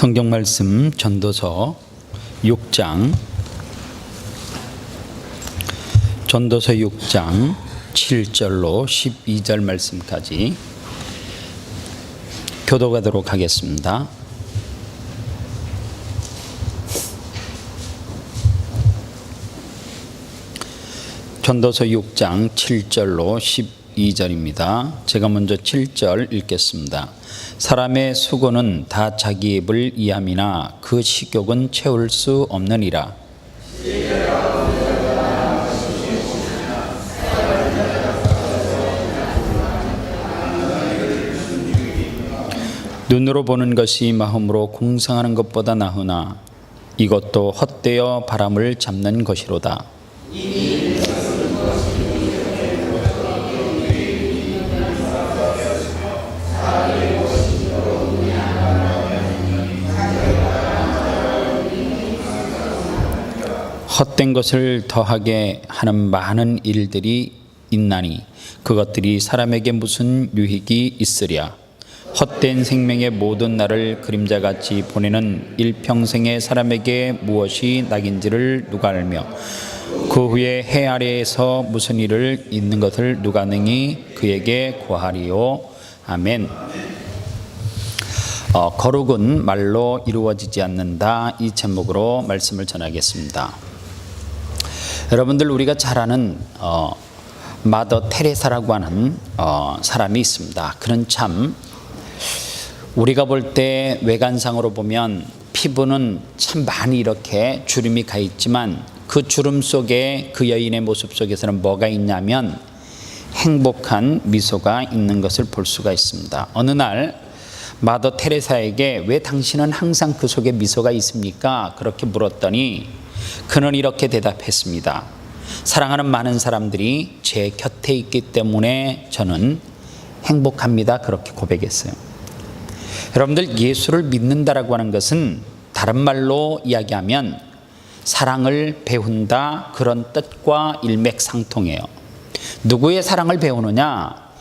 성경 말씀 전도서 6장 7절로 12절 말씀까지 교독하도록 하겠습니다. 전도서 6장 7절로 12절입니다. 제가 먼저 7절 읽겠습니다. 사람의 수고는 다 자기 입을 이함이나 그 식욕은 채울 수 없느니라. 눈으로 보는 것이 마음으로 공상하는 것보다 나으나 이것도 헛되어 바람을 잡는 것이로다. 헛된 것을 더하게 하는 많은 일들이 있나니 그것들이 사람에게 무슨 유익이 있으랴. 헛된 생명의 모든 날을 그림자같이 보내는 일평생의 사람에게 무엇이 낙인지를 누가 알며 그 후에 해 아래에서 무슨 일을 있는 것을 누가 능히 그에게 고하리요. 아멘. 거룩은 말로 이루어지지 않는다, 이 제목으로 말씀을 전하겠습니다. 여러분들, 우리가 잘 아는 마더 테레사라고 하는 사람이 있습니다. 그는 참 우리가 볼 때 외관상으로 보면 피부는 참 많이 이렇게 주름이 가 있지만 그 주름 속에 그 여인의 모습 속에서는 뭐가 있냐면 행복한 미소가 있는 것을 볼 수가 있습니다. 어느 날 마더 테레사에게 왜 당신은 항상 그 속에 미소가 있습니까? 그렇게 물었더니 그는 이렇게 대답했습니다. 사랑하는 많은 사람들이 제 곁에 있기 때문에 저는 행복합니다. 그렇게 고백했어요. 여러분들, 예수를 믿는다라고 하는 것은 다른 말로 이야기하면 사랑을 배운다, 그런 뜻과 일맥상통해요. 누구의 사랑을 배우느냐?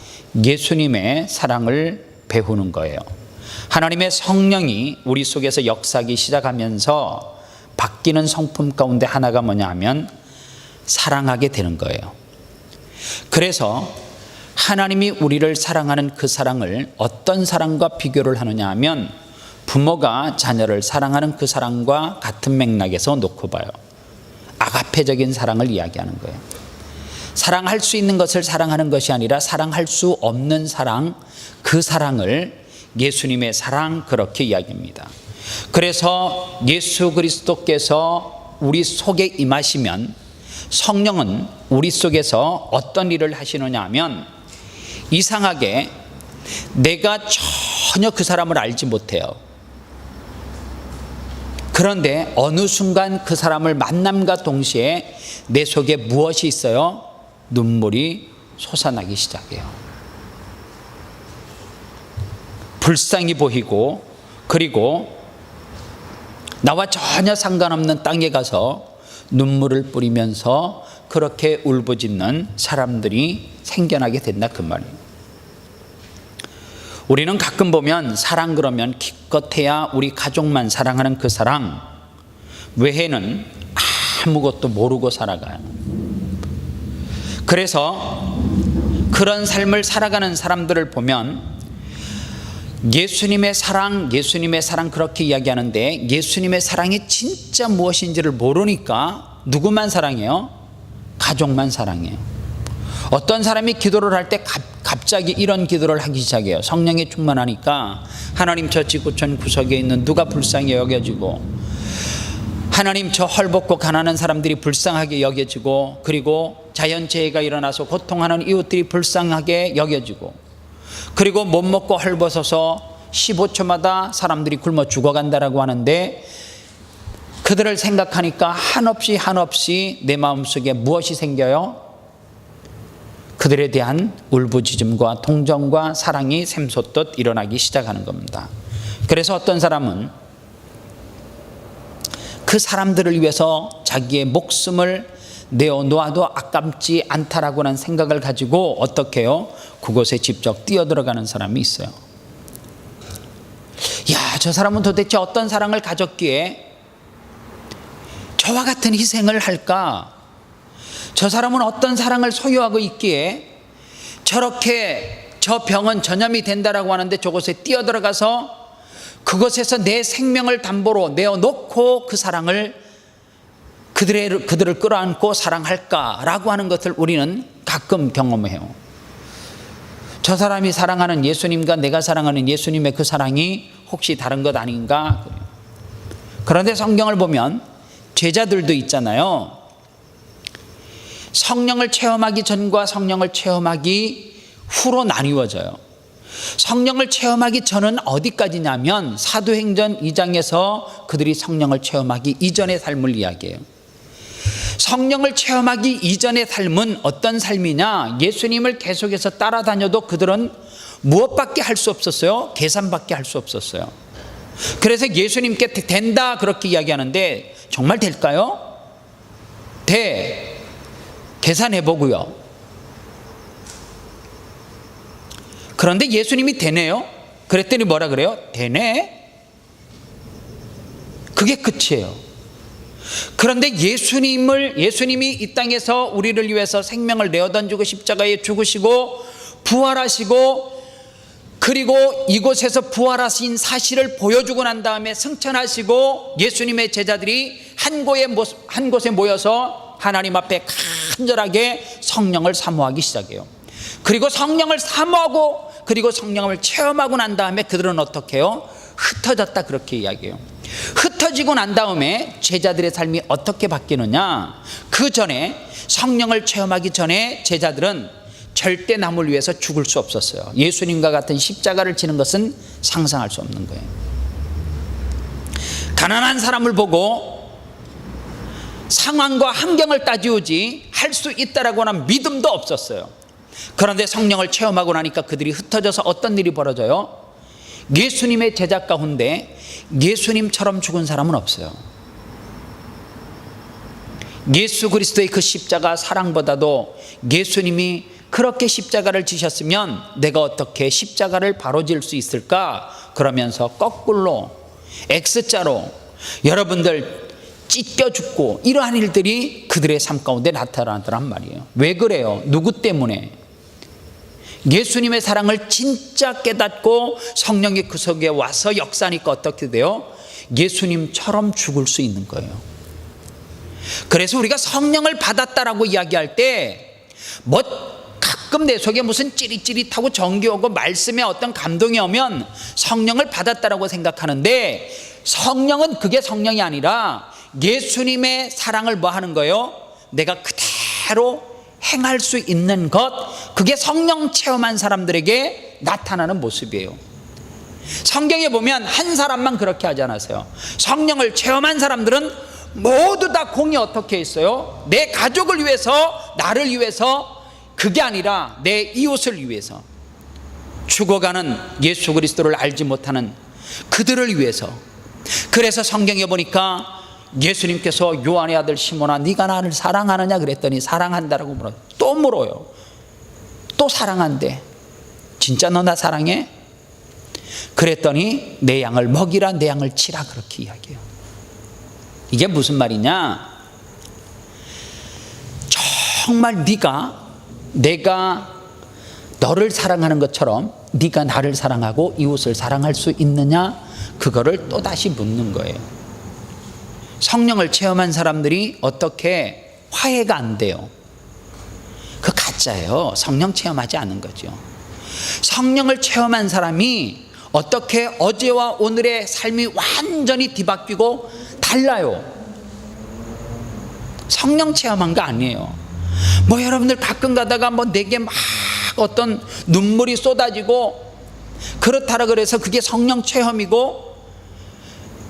예수님의 사랑을 배우는 거예요. 하나님의 성령이 우리 속에서 역사하기 시작하면서 바뀌는 성품 가운데 하나가 뭐냐 하면 사랑하게 되는 거예요. 그래서 하나님이 우리를 사랑하는 그 사랑을 어떤 사랑과 비교를 하느냐 하면 부모가 자녀를 사랑하는 그 사랑과 같은 맥락에서 놓고 봐요. 아가페적인 사랑을 이야기하는 거예요. 사랑할 수 있는 것을 사랑하는 것이 아니라 사랑할 수 없는 사랑, 그 사랑을 예수님의 사랑, 그렇게 이야기합니다. 그래서 예수 그리스도께서 우리 속에 임하시면 성령은 우리 속에서 어떤 일을 하시느냐 하면 이상하게 내가 전혀 그 사람을 알지 못해요. 그런데 어느 순간 그 사람을 만남과 동시에 내 속에 무엇이 있어요? 눈물이 솟아나기 시작해요. 불쌍히 보이고, 그리고 나와 전혀 상관없는 땅에 가서 눈물을 뿌리면서 그렇게 울부짖는 사람들이 생겨나게 된다, 그 말이에요. 우리는 가끔 보면 사랑 그러면 기껏해야 우리 가족만 사랑하는 그 사랑 외에는 아무것도 모르고 살아가요. 그래서 그런 삶을 살아가는 사람들을 보면 예수님의 사랑 그렇게 이야기하는데 예수님의 사랑이 진짜 무엇인지를 모르니까 누구만 사랑해요? 가족만 사랑해요. 어떤 사람이 기도를 할 때 갑자기 이런 기도를 하기 시작해요. 성령이 충만하니까 하나님, 저 지구촌 구석에 있는 누가 불쌍히 여겨지고, 하나님, 저 헐벗고 가난한 사람들이 불쌍하게 여겨지고, 그리고 자연재해가 일어나서 고통하는 이웃들이 불쌍하게 여겨지고, 그리고 못 먹고 헐벗어서 15초마다 사람들이 굶어 죽어간다라고 하는데 그들을 생각하니까 한없이 내 마음속에 무엇이 생겨요? 그들에 대한 울부짖음과 동정과 사랑이 샘솟듯 일어나기 시작하는 겁니다. 그래서 어떤 사람은 그 사람들을 위해서 자기의 목숨을 내어놓아도 아깝지 않다라고 하는 생각을 가지고 어떻게 해요? 그곳에 직접 뛰어들어가는 사람이 있어요. 야, 저 사람은 도대체 어떤 사랑을 가졌기에 저와 같은 희생을 할까? 저 사람은 어떤 사랑을 소유하고 있기에 저렇게 저 병은 전염이 된다라고 하는데 저곳에 뛰어들어가서 그곳에서 내 생명을 담보로 내어놓고 그 사랑을 그들을 끌어안고 사랑할까라고 하는 것을 우리는 가끔 경험해요. 저 사람이 사랑하는 예수님과 내가 사랑하는 예수님의 그 사랑이 혹시 다른 것 아닌가? 그런데 성경을 보면 제자들도 있잖아요. 성령을 체험하기 전과 성령을 체험하기 후로 나뉘어져요. 성령을 체험하기 전은 어디까지냐면 사도행전 2장에서 그들이 성령을 체험하기 이전의 삶을 이야기해요. 성령을 체험하기 이전의 삶은 어떤 삶이냐? 예수님을 계속해서 따라다녀도 그들은 무엇밖에 할 수 없었어요? 계산밖에 할 수 없었어요. 그래서 예수님께 된다 그렇게 이야기하는데 정말 될까요? 계산해 보고요. 그런데 예수님이 되네요. 그랬더니 뭐라 그래요? 되네. 그게 끝이에요. 그런데 예수님이 이 땅에서 우리를 위해서 생명을 내어던지고 십자가에 죽으시고 부활하시고 그리고 이곳에서 부활하신 사실을 보여주고 난 다음에 승천하시고 예수님의 제자들이 한 곳에 모여서 하나님 앞에 간절하게 성령을 사모하기 시작해요. 그리고 성령을 사모하고 그리고 성령을 체험하고 난 다음에 그들은 어떻게 해요? 흩어졌다 그렇게 이야기해요. 흩어지고 난 다음에 제자들의 삶이 어떻게 바뀌느냐? 그 전에 성령을 체험하기 전에 제자들은 절대 남을 위해서 죽을 수 없었어요. 예수님과 같은 십자가를 지는 것은 상상할 수 없는 거예요. 가난한 사람을 보고 상황과 환경을 따지오지 할 수 있다라고 하는 믿음도 없었어요. 그런데 성령을 체험하고 나니까 그들이 흩어져서 어떤 일이 벌어져요? 예수님의 제자 가운데 예수님처럼 죽은 사람은 없어요. 예수 그리스도의 그 십자가 사랑보다도 예수님이 그렇게 십자가를 지셨으면 내가 어떻게 십자가를 바로 질 수 있을까? 그러면서 거꾸로 X자로 여러분들 찢겨 죽고 이러한 일들이 그들의 삶 가운데 나타나더란 말이에요. 왜 그래요? 누구 때문에? 예수님의 사랑을 진짜 깨닫고 성령이 그 속에 와서 역사하니까 어떻게 돼요? 예수님처럼 죽을 수 있는 거예요. 그래서 우리가 성령을 받았다라고 이야기할 때 가끔 내 속에 무슨 찌릿찌릿하고 정기 오고 말씀에 어떤 감동이 오면 성령을 받았다라고 생각하는데 성령은 그게 성령이 아니라 예수님의 사랑을 뭐 하는 거예요? 내가 그대로 행할 수 있는 것, 그게 성령 체험한 사람들에게 나타나는 모습이에요. 성경에 보면 한 사람만 그렇게 하지 않았어요. 성령을 체험한 사람들은 모두 다 공이 어떻게 있어요? 내 가족을 위해서, 나를 위해서, 그게 아니라 내 이웃을 위해서, 죽어가는 예수 그리스도를 알지 못하는 그들을 위해서. 그래서 성경에 보니까 예수님께서 요한의 아들 시몬아 네가 나를 사랑하느냐 그랬더니 사랑한다라고 물어요. 또 물어요. 또 사랑한대. 진짜 너 나 사랑해? 그랬더니 내 양을 먹이라 내 양을 치라 그렇게 이야기해요. 이게 무슨 말이냐? 정말 내가 너를 사랑하는 것처럼 네가 나를 사랑하고 이웃을 사랑할 수 있느냐? 그거를 또다시 묻는 거예요. 성령을 체험한 사람들이 어떻게 화해가 안 돼요? 그 가짜예요. 성령 체험하지 않은 거죠. 성령을 체험한 사람이 어떻게 어제와 오늘의 삶이 완전히 뒤바뀌고 달라요. 성령 체험한 거 아니에요. 여러분들 가끔 가다가 내게 막 어떤 눈물이 쏟아지고 그렇다라 그래서 그게 성령 체험이고,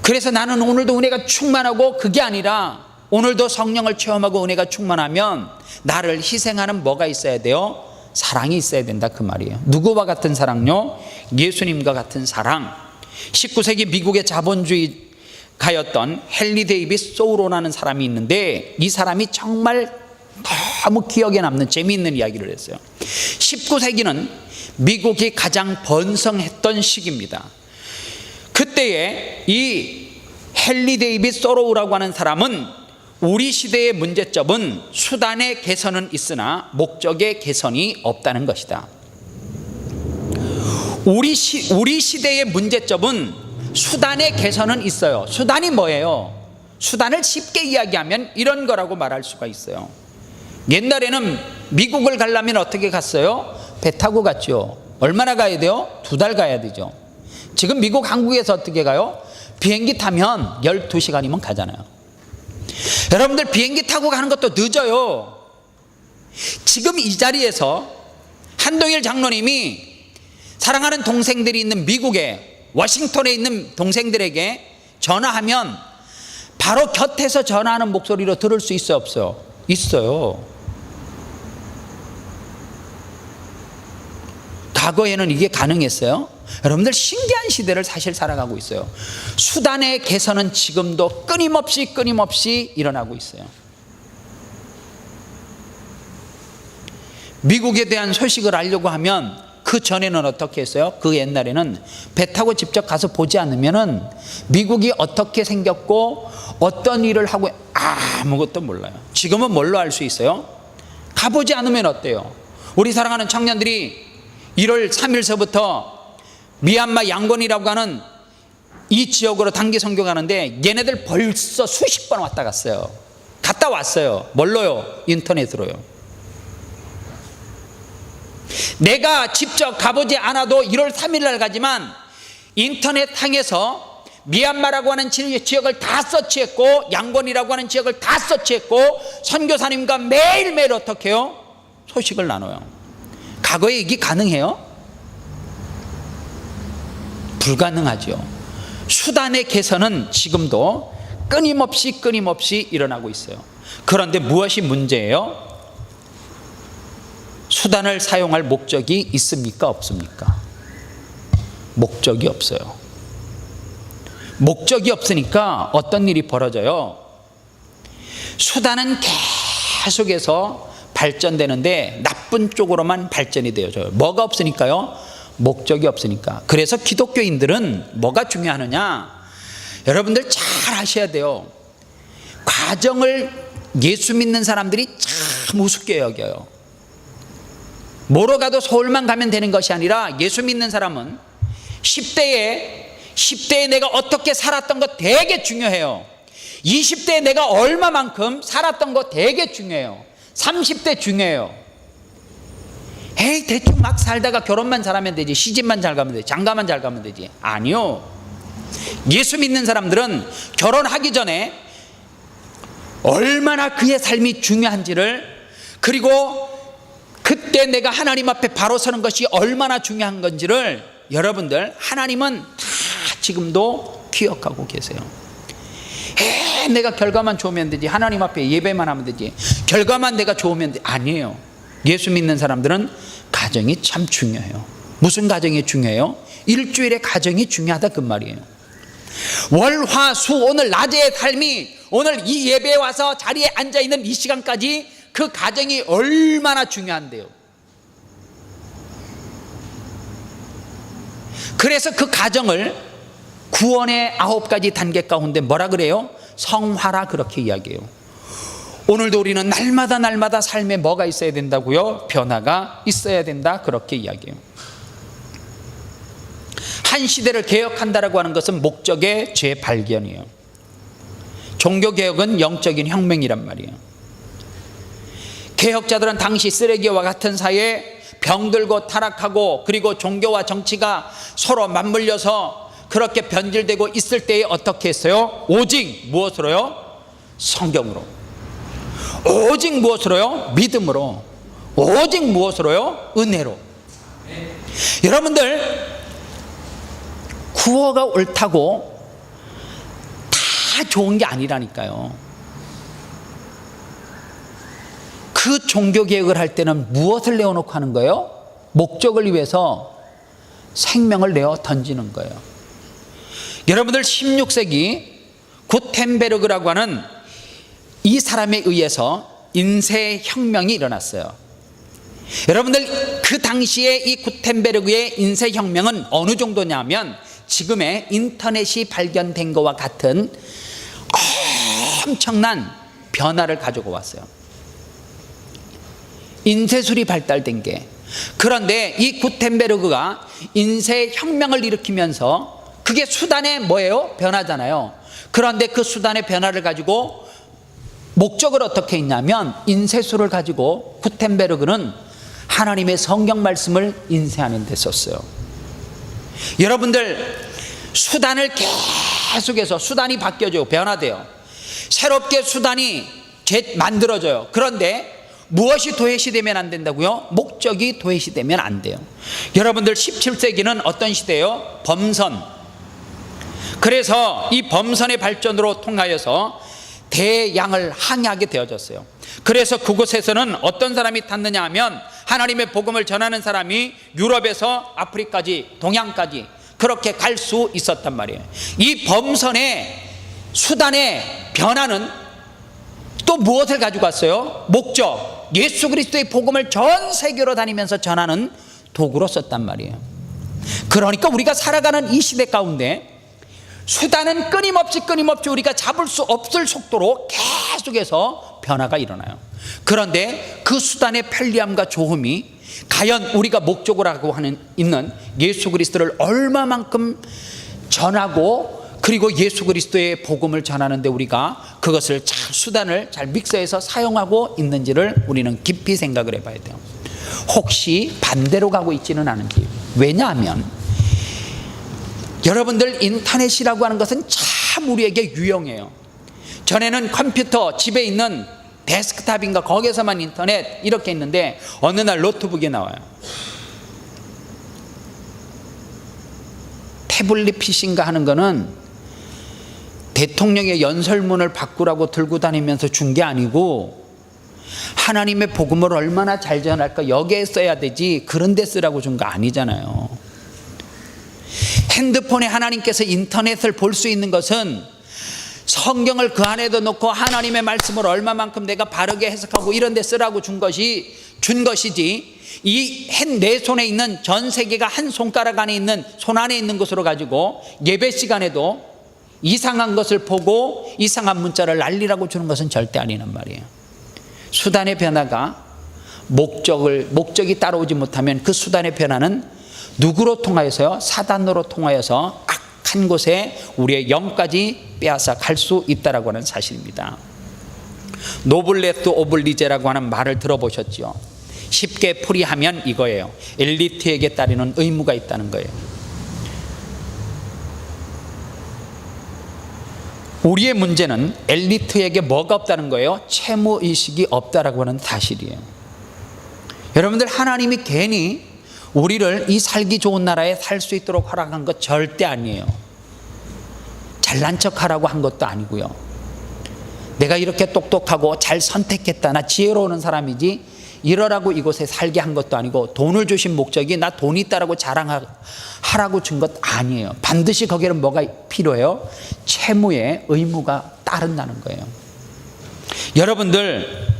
그래서 나는 오늘도 은혜가 충만하고, 그게 아니라 오늘도 성령을 체험하고 은혜가 충만하면 나를 희생하는 뭐가 있어야 돼요? 사랑이 있어야 된다 그 말이에요. 누구와 같은 사랑요? 예수님과 같은 사랑. 19세기 미국의 자본주의가였던 헨리 데이비스 소우로라는 사람이 있는데 이 사람이 정말 너무 기억에 남는 재미있는 이야기를 했어요. 19세기는 미국이 가장 번성했던 시기입니다. 그때 이때에 이 헨리 데이빗 소로우라고 하는 사람은 우리 시대의 문제점은 수단의 개선은 있으나 목적의 개선이 없다는 것이다. 우리 시대의 문제점은 수단의 개선은 있어요. 수단이 뭐예요? 수단을 쉽게 이야기하면 이런 거라고 말할 수가 있어요. 옛날에는 미국을 가려면 어떻게 갔어요? 배 타고 갔죠. 얼마나 가야 돼요? 2달 가야 되죠. 지금 미국 한국에서 어떻게 가요? 비행기 타면 12시간이면 가잖아요. 여러분들 비행기 타고 가는 것도 늦어요. 지금 이 자리에서 한동일 장로님이 사랑하는 동생들이 있는 미국에 워싱턴에 있는 동생들에게 전화하면 바로 곁에서 전화하는 목소리로 들을 수 있어요, 없어요? 있어요. 과거에는 이게 가능했어요? 여러분들 신기한 시대를 사실 살아가고 있어요. 수단의 개선은 지금도 끊임없이 일어나고 있어요. 미국에 대한 소식을 알려고 하면 그 전에는 어떻게 했어요? 그 옛날에는 배 타고 직접 가서 보지 않으면은 미국이 어떻게 생겼고 어떤 일을 하고 아무것도 몰라요. 지금은 뭘로 알 수 있어요? 가보지 않으면 어때요? 우리 사랑하는 청년들이 1월 3일서부터 미얀마 양곤이라고 하는 이 지역으로 단기 선교 가는데 얘네들 벌써 수십 번 왔다 갔어요. 갔다 왔어요. 뭘로요? 인터넷으로요. 내가 직접 가보지 않아도 1월 3일 날 가지만 인터넷 상에서 미얀마라고 하는 지역을 다 서치했고 양곤이라고 하는 지역을 다 서치했고 선교사님과 매일매일 어떻게 해요? 소식을 나눠요. 과거에 이게 가능해요? 불가능하죠. 수단의 개선은 지금도 끊임없이 일어나고 있어요. 그런데 무엇이 문제예요? 수단을 사용할 목적이 있습니까? 없습니까? 목적이 없어요. 목적이 없으니까 어떤 일이 벌어져요? 수단은 계속해서 발전되는데 나쁜 쪽으로만 발전이 되어져요. 뭐가 없으니까요? 목적이 없으니까. 그래서 기독교인들은 뭐가 중요하느냐? 여러분들 잘 아셔야 돼요. 과정을 예수 믿는 사람들이 참 우습게 여겨요. 뭐로 가도 서울만 가면 되는 것이 아니라 예수 믿는 사람은 10대에 내가 어떻게 살았던 거 되게 중요해요. 20대에 내가 얼마만큼 살았던 거 되게 중요해요. 30대 중요해요. 에이 대충 막 살다가 결혼만 잘하면 되지, 시집만 잘 가면 되지, 장가만 잘 가면 되지. 아니요. 예수 믿는 사람들은 결혼하기 전에 얼마나 그의 삶이 중요한지를, 그리고 그때 내가 하나님 앞에 바로 서는 것이 얼마나 중요한 건지를 여러분들 하나님은 다 지금도 기억하고 계세요. 내가 결과만 좋으면 되지, 하나님 앞에 예배만 하면 되지, 결과만 내가 좋으면 되지. 아니에요. 예수 믿는 사람들은 가정이 참 중요해요. 무슨 가정이 중요해요? 일주일의 가정이 중요하다 그 말이에요. 월, 화, 수 오늘 낮의 삶이, 오늘 이 예배에 와서 자리에 앉아있는 이 시간까지 그 가정이 얼마나 중요한데요. 그래서 그 가정을 구원의 9가지 단계 가운데 뭐라 그래요? 성화라 그렇게 이야기해요. 오늘도 우리는 날마다 삶에 뭐가 있어야 된다고요? 변화가 있어야 된다 그렇게 이야기해요. 한 시대를 개혁한다라고 하는 것은 목적의 재발견이에요. 종교개혁은 영적인 혁명이란 말이에요. 개혁자들은 당시 쓰레기와 같은 사회에 병들고 타락하고 그리고 종교와 정치가 서로 맞물려서 그렇게 변질되고 있을 때에 어떻게 했어요? 오직 무엇으로요? 성경으로. 오직 무엇으로요? 믿음으로. 오직 무엇으로요? 은혜로. 여러분들 구호가 옳다고 다 좋은 게 아니라니까요. 그 종교개혁을 할 때는 무엇을 내어놓고 하는 거예요? 목적을 위해서 생명을 내어 던지는 거예요. 여러분들 16세기 구텐베르그라고 하는 이 사람에 의해서 인쇄혁명이 일어났어요. 여러분들 그 당시에 이 구텐베르그의 인쇄혁명은 어느 정도냐면 지금의 인터넷이 발견된 것과 같은 엄청난 변화를 가지고 왔어요. 인쇄술이 발달된 게. 그런데 이 구텐베르그가 인쇄혁명을 일으키면서 그게 수단의 뭐예요? 변화잖아요. 그런데 그 수단의 변화를 가지고 목적을 어떻게 했냐면, 인쇄술을 가지고 구텐베르그는 하나님의 성경 말씀을 인쇄하는 데 썼어요. 여러분들, 수단을 계속해서 수단이 바뀌어져요. 변화돼요. 새롭게 수단이 만들어져요. 그런데 무엇이 도외시되면 안 된다고요? 목적이 도외시되면 안 돼요. 여러분들, 17세기는 어떤 시대예요? 범선. 그래서 이 범선의 발전으로 통하여서 대양을 항해하게 되어졌어요. 그래서 그곳에서는 어떤 사람이 탔느냐 하면, 하나님의 복음을 전하는 사람이 유럽에서 아프리카까지, 동양까지 그렇게 갈 수 있었단 말이에요. 이 범선의 수단의 변화는 또 무엇을 가지고 왔어요? 목적. 예수 그리스도의 복음을 전 세계로 다니면서 전하는 도구로 썼단 말이에요. 그러니까 우리가 살아가는 이 시대 가운데 수단은 끊임없이 우리가 잡을 수 없을 속도로 계속해서 변화가 일어나요. 그런데 그 수단의 편리함과 좋음이 과연 우리가 목적으로 하고 있는 예수 그리스도를 얼마만큼 전하고, 그리고 예수 그리스도의 복음을 전하는데 우리가 그것을 수단을 잘 믹서해서 사용하고 있는지를 우리는 깊이 생각을 해봐야 돼요. 혹시 반대로 가고 있지는 않은지. 왜냐하면 여러분들, 인터넷이라고 하는 것은 참 우리에게 유용해요. 전에는 컴퓨터, 집에 있는 데스크탑인가 거기에서만 인터넷 이렇게 있는데, 어느 날 노트북에 나와요. 태블릿 PC인가 하는 거는 대통령의 연설문을 바꾸라고 들고 다니면서 준 게 아니고, 하나님의 복음을 얼마나 잘 전할까 여기에 써야 되지 그런 데 쓰라고 준 거 아니잖아요. 핸드폰에 하나님께서 인터넷을 볼 수 있는 것은 성경을 그 안에도 넣고 하나님의 말씀을 얼마만큼 내가 바르게 해석하고 이런 데 쓰라고 준 것이지, 이 내 손에 있는, 전 세계가 한 손가락 안에 있는, 손 안에 있는 것으로 가지고 예배 시간에도 이상한 것을 보고 이상한 문자를 날리라고 주는 것은 절대 아니란 말이에요. 수단의 변화가 목적이 따라오지 못하면 그 수단의 변화는 누구로 통하여서요? 사단으로 통하여서 악한 곳에 우리의 영까지 빼앗아 갈 수 있다라고 하는 사실입니다. 노블레스 오블리제라고 하는 말을 들어보셨죠? 쉽게 풀이하면 이거예요. 엘리트에게 따르는 의무가 있다는 거예요. 우리의 문제는 엘리트에게 뭐가 없다는 거예요? 채무의식이 없다라고 하는 사실이에요. 여러분들, 하나님이 괜히 우리를 이 살기 좋은 나라에 살 수 있도록 허락한 것 절대 아니에요. 잘난 척하라고 한 것도 아니고요. 내가 이렇게 똑똑하고 잘 선택했다, 나 지혜로운 사람이지 이러라고 이곳에 살게 한 것도 아니고, 돈을 주신 목적이 나 돈 있다라고 자랑하라고 준 것 아니에요. 반드시 거기에는 뭐가 필요해요? 채무의 의무가 따른다는 거예요. 여러분들,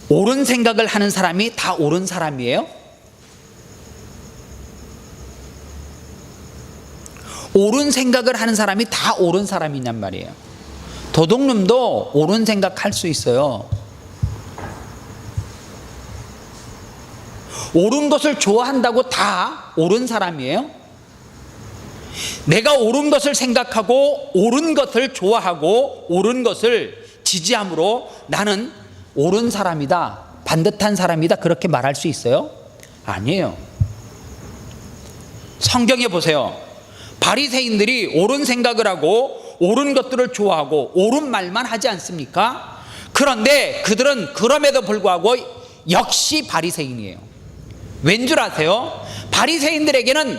옳은 생각을 하는 사람이 다 옳은 사람이에요? 옳은 생각을 하는 사람이 다 옳은 사람이냔 말이에요. 도둑놈도 옳은 생각할 수 있어요. 옳은 것을 좋아한다고 다 옳은 사람이에요? 내가 옳은 것을 생각하고 옳은 것을 좋아하고 옳은 것을 지지함으로 나는 옳은 사람이다, 반듯한 사람이다, 그렇게 말할 수 있어요? 아니에요. 성경에 보세요. 바리새인들이 옳은 생각을 하고 옳은 것들을 좋아하고 옳은 말만 하지 않습니까? 그런데 그들은 그럼에도 불구하고 역시 바리새인이에요. 왠 줄 아세요? 바리새인들에게는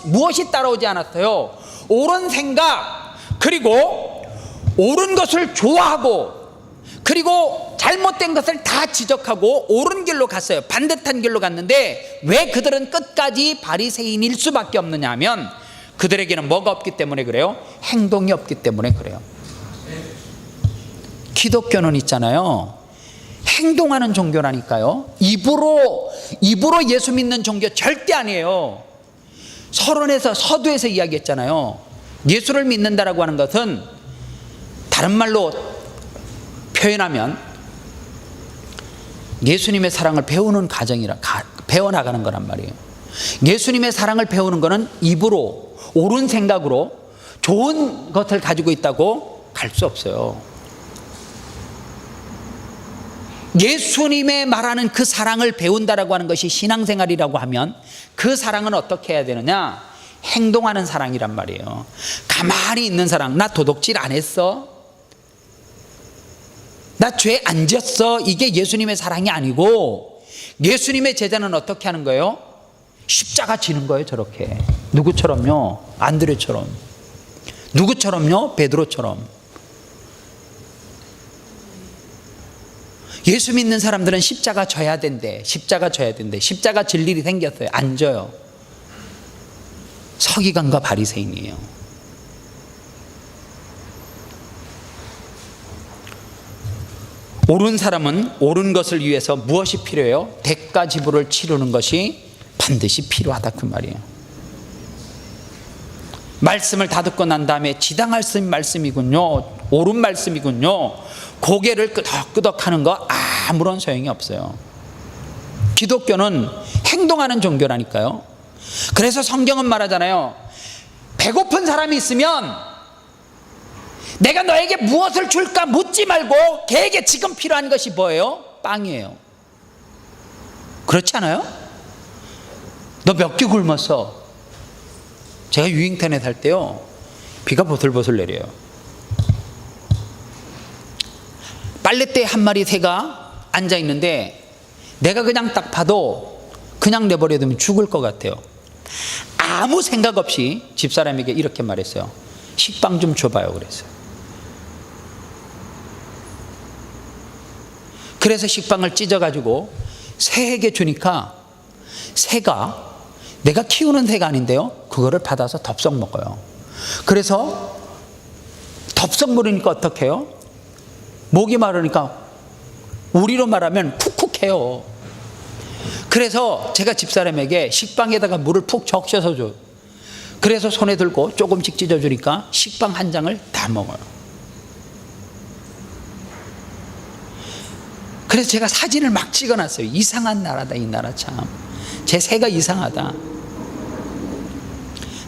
무엇이 따라오지 않았어요? 옳은 생각, 그리고 옳은 것을 좋아하고, 그리고 잘못된 것을 다 지적하고 옳은 길로 갔어요. 반듯한 길로 갔는데 왜 그들은 끝까지 바리새인일 수밖에 없느냐 하면, 그들에게는 뭐가 없기 때문에 그래요? 행동이 없기 때문에 그래요. 기독교는 있잖아요, 행동하는 종교라니까요. 입으로 입으로 예수 믿는 종교 절대 아니에요. 서두에서 이야기했잖아요. 예수를 믿는다라고 하는 것은 다른 말로 표현하면 예수님의 사랑을 배우는 배워나가는 거란 말이에요. 예수님의 사랑을 배우는 거는 입으로 옳은 생각으로 좋은 것을 가지고 있다고 갈 수 없어요. 예수님의 말하는 그 사랑을 배운다라고 하는 것이 신앙생활이라고 하면 그 사랑은 어떻게 해야 되느냐? 행동하는 사랑이란 말이에요. 가만히 있는 사랑. 나 도둑질 안 했어, 나 죄 안 지었어, 이게 예수님의 사랑이 아니고, 예수님의 제자는 어떻게 하는 거예요? 십자가 지는 거예요. 저렇게. 누구처럼요? 안드레처럼. 누구처럼요? 베드로처럼. 예수 믿는 사람들은 십자가 져야 된대. 십자가 질 일이 생겼어요. 안 져요. 서기관과 바리새인이에요. 옳은 사람은 옳은 것을 위해서 무엇이 필요해요? 대가 지불을 치르는 것이 반드시 필요하다, 그 말이에요. 말씀을 다 듣고 난 다음에 지당할 말씀이군요, 옳은 말씀이군요, 고개를 끄덕끄덕 하는 거 아무런 소용이 없어요. 기독교는 행동하는 종교라니까요. 그래서 성경은 말하잖아요. 배고픈 사람이 있으면 내가 너에게 무엇을 줄까 묻지 말고 걔에게 지금 필요한 것이 뭐예요? 빵이에요. 그렇지 않아요? 너 몇 끼 굶었어? 제가 유잉턴에 살 때요, 비가 보슬보슬 내려요. 빨랫대에 한 마리 새가 앉아 있는데 내가 그냥 딱 봐도 그냥 내버려두면 죽을 것 같아요. 아무 생각 없이 집사람에게 이렇게 말했어요. 식빵 좀 줘봐요, 그랬어요. 그래서 식빵을 찢어가지고 새에게 주니까 새가, 내가 키우는 새가 아닌데요, 그거를 받아서 덥석 먹어요. 그래서 덥석 물으니까 어떻게 해요? 목이 마르니까 우리로 말하면 쿡쿡해요. 그래서 제가 집사람에게 식빵에다가 물을 푹 적셔서 줘요. 그래서 손에 들고 조금씩 찢어주니까 식빵 한 장을 다 먹어요. 그래서 제가 사진을 막 찍어놨어요. 이상한 나라다, 이 나라 참. 제 새가 이상하다.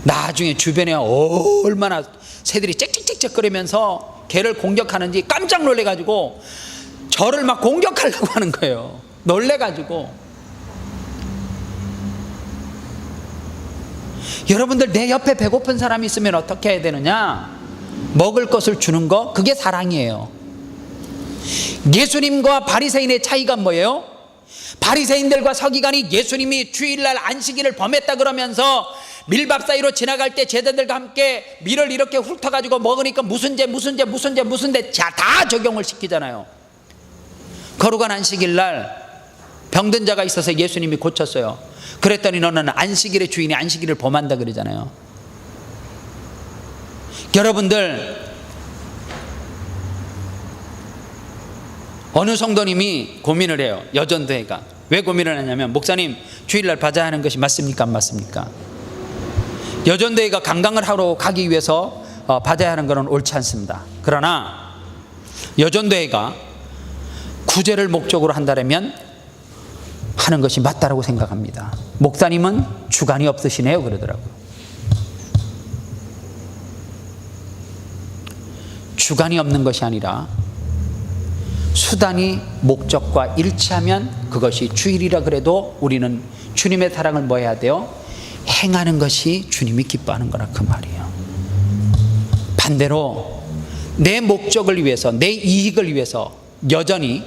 나중에 주변에 얼마나 새들이 짹짹짹짹거리면서 개를 공격하는지 깜짝 놀래가지고 저를 막 공격하려고 하는 거예요. 놀래가지고. 여러분들, 내 옆에 배고픈 사람이 있으면 어떻게 해야 되느냐? 먹을 것을 주는 거, 그게 사랑이에요. 예수님과 바리새인의 차이가 뭐예요? 바리새인들과 서기관이 예수님이 주일날 안식일을 범했다 그러면서 밀밥 사이로 지나갈 때 제자들과 함께 밀을 이렇게 훑어가지고 먹으니까 무슨 죄 다 적용을 시키잖아요. 거룩한 안식일날 병든 자가 있어서 예수님이 고쳤어요. 그랬더니 너는 안식일의 주인이 안식일을 범한다 그러잖아요. 여러분들, 어느 성도님이 고민을 해요. 여전도회가. 왜 고민을 하냐면, 목사님 주일날 바자하는 것이 맞습니까, 안 맞습니까? 여전도회가 관광을 하러 가기 위해서 바자하는 것은 옳지 않습니다. 그러나 여전도회가 구제를 목적으로 한다면 하는 것이 맞다라고 생각합니다. 목사님은 주관이 없으시네요, 그러더라고요. 주관이 없는 것이 아니라 수단이 목적과 일치하면 그것이 주일이라 그래도 우리는 주님의 사랑을 뭐 해야 돼요? 행하는 것이 주님이 기뻐하는 거라, 그 말이에요. 반대로 내 목적을 위해서, 내 이익을 위해서 여전히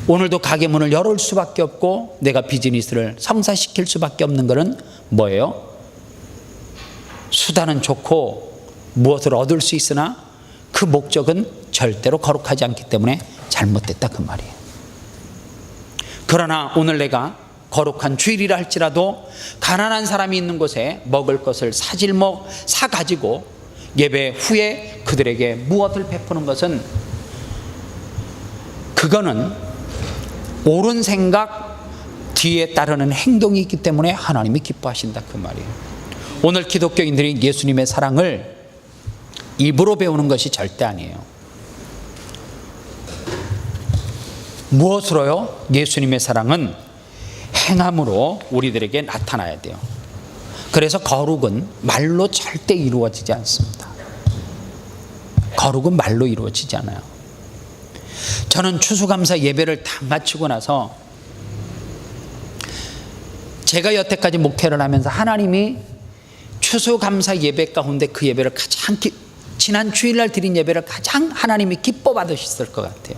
오늘도 가게 문을 열을 수밖에 없고 내가 비즈니스를 성사시킬 수밖에 없는 것은 뭐예요? 수단은 좋고 무엇을 얻을 수 있으나 그 목적은 절대로 거룩하지 않기 때문에 잘못됐다, 그 말이에요. 그러나 오늘 내가 거룩한 주일이라 할지라도 가난한 사람이 있는 곳에 먹을 것을 사질목 사가지고 예배 후에 그들에게 무엇을 베푸는 것은, 그거는 옳은 생각, 뒤에 따르는 행동이 있기 때문에 하나님이 기뻐하신다 그 말이에요. 오늘 기독교인들이 예수님의 사랑을 입으로 배우는 것이 절대 아니에요. 무엇으로요? 예수님의 사랑은 행함으로 우리들에게 나타나야 돼요. 그래서 거룩은 말로 절대 이루어지지 않습니다. 거룩은 말로 이루어지지 않아요. 저는 추수감사 예배를 다 마치고 나서 제가 여태까지 목회를 하면서 하나님이 추수감사 예배 가운데 그 예배를 가장 지난 주일날 드린 예배를 가장 하나님이 기뻐 받으셨을 것 같아요.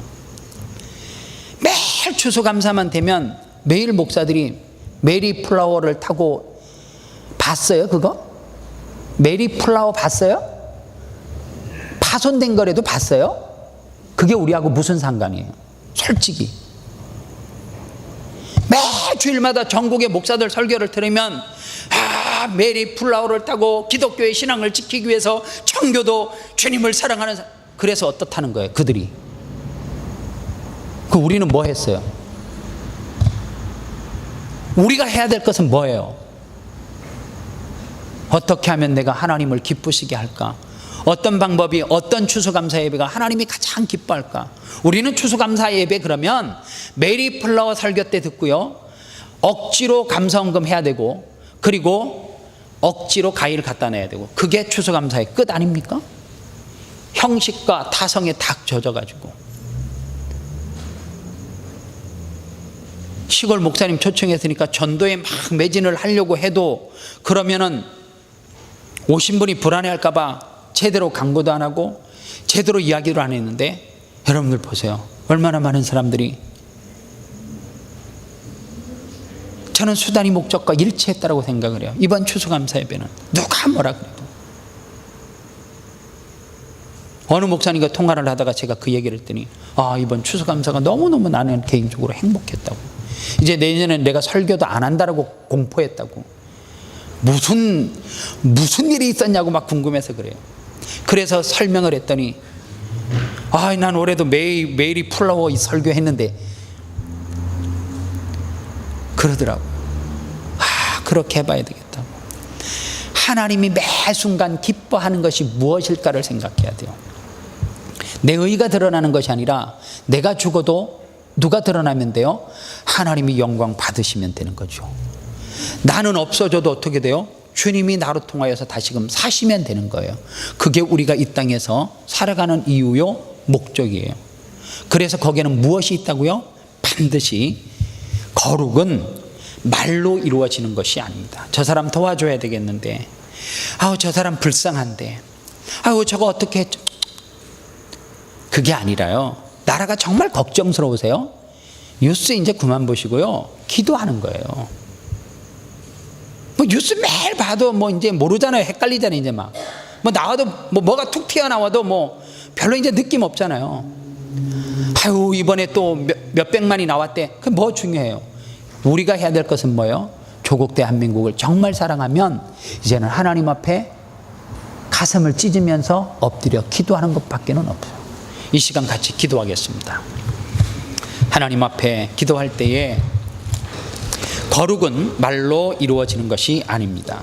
매일 추수감사만 되면 매일 목사들이 메리 플라워를 타고 봤어요 그거? 메리 플라워 봤어요? 파손된 거라도 봤어요? 그게 우리하고 무슨 상관이에요? 솔직히 매 주일마다 전국의 목사들 설교를 들으면 메리 플라워를 타고 기독교의 신앙을 지키기 위해서 청교도 주님을 사랑하는 그래서 어떻다는 거예요 그들이. 우리는 뭐 했어요? 우리가 해야 될 것은 뭐예요? 어떻게 하면 내가 하나님을 기쁘시게 할까? 어떤 방법이 어떤 추수감사 예배가 하나님이 가장 기뻐할까? 우리는 추수감사 예배 그러면 메리 플라워 설교 때 듣고요 억지로 감사헌금 해야 되고 그리고 억지로 가위를 갖다 내야 되고 그게 추수감사의 끝 아닙니까? 형식과 타성에 딱 젖어가지고 시골 목사님 초청했으니까 전도에 막 매진을 하려고 해도 그러면은 오신 분이 불안해할까 봐 제대로 강구도 안 하고 제대로 이야기를 안 했는데 여러분들 보세요. 얼마나 많은 사람들이 저는 수단이 목적과 일치했다고 생각을 해요. 이번 추수감사 예배는 누가 뭐라 그래도 어느 목사님과 통화를 하다가 제가 그 얘기를 했더니 이번 추수감사가 너무너무 나는 개인적으로 행복했다고. 이제 내년엔 내가 설교도 안 한다라고 공포했다고. 무슨 일이 있었냐고 막 궁금해서 그래요. 그래서 설명을 했더니 난 올해도 메리 플라워 설교했는데 그러더라고요. 그렇게 해봐야 되겠다고. 하나님이 매 순간 기뻐하는 것이 무엇일까를 생각해야 돼요. 내 의가 드러나는 것이 아니라 내가 죽어도 누가 드러나면 돼요? 하나님이 영광 받으시면 되는 거죠. 나는 없어져도 어떻게 돼요? 주님이 나로 통하여서 다시금 사시면 되는 거예요. 그게 우리가 이 땅에서 살아가는 이유요, 목적이에요. 그래서 거기에는 무엇이 있다고요? 반드시 거룩은 말로 이루어지는 것이 아닙니다. 저 사람 도와줘야 되겠는데, 저 사람 불쌍한데, 저거 어떻게 했죠? 그게 아니라요. 나라가 정말 걱정스러우세요? 뉴스 이제 그만 보시고요. 기도하는 거예요. 뉴스 매일 봐도 이제 모르잖아요. 헷갈리잖아요. 이제 막. 나와도 뭐가 툭 튀어나와도 별로 이제 느낌 없잖아요. 이번에 또 몇백만이 나왔대. 그게 뭐 중요해요? 우리가 해야 될 것은 뭐예요? 조국 대한민국을 정말 사랑하면 이제는 하나님 앞에 가슴을 찢으면서 엎드려 기도하는 것밖에는 없어요. 이 시간 같이 기도하겠습니다. 하나님 앞에 기도할 때에 거룩은 말로 이루어지는 것이 아닙니다.